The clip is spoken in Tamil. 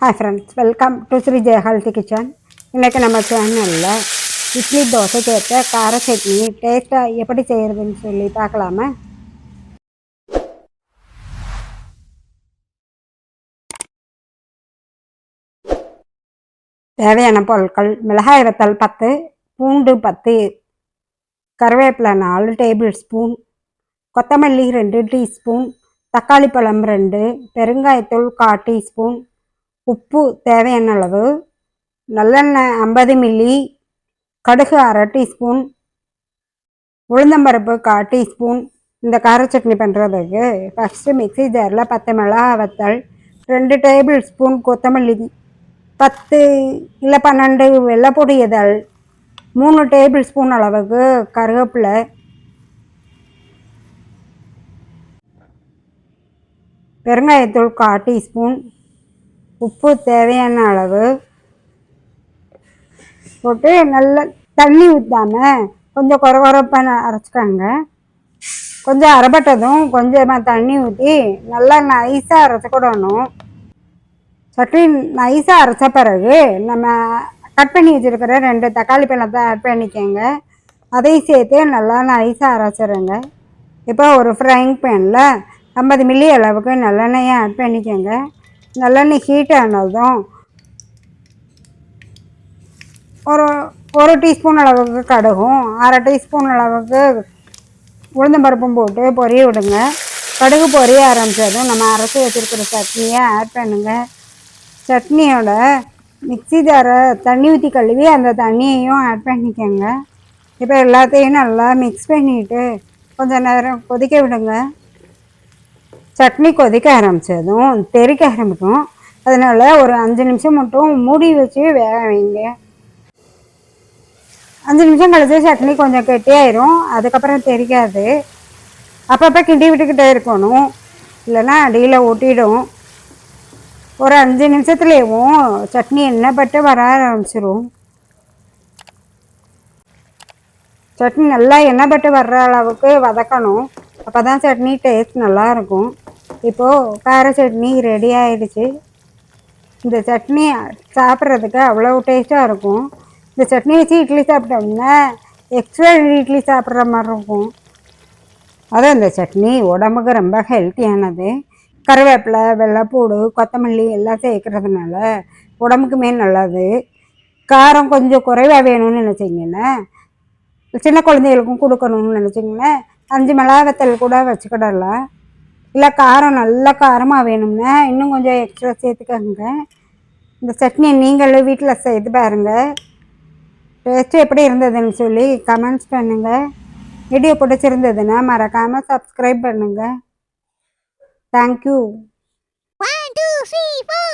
Hi friends, welcome to Sri Jaya healthy kitchen. இன்றைக்கி நம்ம சேனலில் இட்லி தோசை சேர்த்த கார சட்னி டேஸ்ட்டாக எப்படி செய்கிறதுன்னு சொல்லி பார்க்கலாமா? தேவையான பொருட்கள்: மிளகாய் வத்தல் 10, பூண்டு 10, கருவேப்பிலை 4 டேபிள் ஸ்பூன், கொத்தமல்லி 2 டீஸ்பூன், தக்காளி பழம் 2, பெருங்காயத்தூள் 1/4 டீஸ்பூன், உப்பு தேவையான அளவு, நல்லெண்ணெய் 50 மில்லி, கடுகு 1/2 டீஸ்பூன், உளுந்தம்பருப்பு 1/4 டீஸ்பூன். இந்த கார சட்னி பண்ணுறதுக்கு ஃபஸ்ட்டு மிக்ஸி ஜாரில் 10 மிளகாய் வத்தல், 2 டேபிள் ஸ்பூன் கொத்தமல்லி, 10 இல்லை 12 வெள்ளைப்பொடி இதழ், 3 டேபிள் ஸ்பூன் அளவுக்கு கருவேப்பிலை, பெருங்காயத்தூள் 1/4 டீஸ்பூன், உப்பு தேவையான அளவு போட்டு நல்லா தண்ணி ஊற்றாமல் கொஞ்சம் கொரகொரப்பாக அரைச்சிக்கோங்க. கொஞ்சம் அரைப்பட்டதும் கொஞ்சமாக தண்ணி ஊற்றி நல்லா நைஸாக அரைச்சிக்கிடணும். சட்னி நைஸாக அரைச்ச பிறகு நம்ம கட் பண்ணி வச்சுருக்கிற 2 தக்காளி பழத்தை ஆட் பண்ணிக்கோங்க. அதையும் சேர்த்து நல்லா நைஸாக அரைச்சிடுங்க. இப்போ ஒரு ஃப்ரைங் பேனில் 50 மில்லி அளவுக்கு நல்லெண்ணெயை ஆட் பண்ணிக்கோங்க. நல்லெண்ணெய் ஹீட் ஆனதும் ஒரு டீஸ்பூன் அளவுக்கு கடுகும் 1/2 டீஸ்பூன் அளவுக்கு உளுந்தம்பருப்பும் போட்டு பொரிய விடுங்க. கடுகு பொரிய ஆரம்பித்ததும் நம்ம அரைச்சி வச்சுருக்கிற சட்னியை ஆட் பண்ணுங்கள். சட்னியோட மிக்ஸி ஜாரை தண்ணி ஊற்றி கழுவி அந்த தண்ணியையும் ஆட் பண்ணிக்கோங்க. இப்போ எல்லாத்தையும் நல்லா மிக்ஸ் பண்ணிவிட்டு கொஞ்சம் நேரம் கொதிக்க விடுங்க. சட்னி கொதிக்க ஆரம்பித்ததும் தெறிக்க ஆரம்பிக்கும். அதனால் ஒரு 5 நிமிஷம் மட்டும் மூடி வச்சு வேக வைங்க. 5 நிமிஷம் கழிச்சு சட்னி கொஞ்சம் கெட்டியாயிரும். அதுக்கப்புறம் தெரிக்காது. அப்பப்போ கிண்டி விட்டுக்கிட்டே இருக்கணும், இல்லைன்னா அடியில் ஒட்டிடும். ஒரு 5 நிமிஷத்துலேயும் சட்னி எண்ணெய் பட்டு வர ஆரம்பிச்சிடும். சட்னி நல்லா எண்ணெய் பட்டு வர்ற அளவுக்கு வதக்கணும். அப்போ தான் சட்னி டேஸ்ட் நல்லாயிருக்கும். இப்போது கார சட்னி ரெடி ஆகிடுச்சு. இந்த சட்னி சாப்பிட்றதுக்கு அவ்வளோ டேஸ்ட்டாக இருக்கும். இந்த சட்னி வச்சு இட்லி சாப்பிட்டோம்னா எக்ஸ்ட்ரா இட்லி சாப்பிட்ற மாதிரி இருக்கும். அதுவும் இந்த சட்னி உடம்புக்கு ரொம்ப ஹெல்த்தியானது. கருவேப்பிலை, வெள்ளைப்பூடு, கொத்தமல்லி எல்லாம் சேர்க்கறதுனால உடம்புக்குமே நல்லது. காரம் கொஞ்சம் குறைவாக வேணும்னு நினச்சிங்கன்னா, சின்ன குழந்தைகளுக்கும் கொடுக்கணும்னு நினச்சிங்கன்னா 5 மிளகாய் வத்தல் கூட வச்சுக்கிடலாம். இல்லை காரம் நல்லா காரமாக வேணும்னா இன்னும் கொஞ்சம் எக்ஸ்ட்ரா சேர்த்துக்கோங்க. இந்த சட்னி நீங்களும் வீட்டில் செய்து பாருங்கள். டேஸ்ட்டு எப்படி இருந்ததுன்னு சொல்லி கமெண்ட்ஸ் பண்ணுங்கள். வீடியோ பிடிச்சிருந்ததுன்னா மறக்காமல் சப்ஸ்கிரைப் பண்ணுங்கள். தேங்க்யூ. 1 2 3 4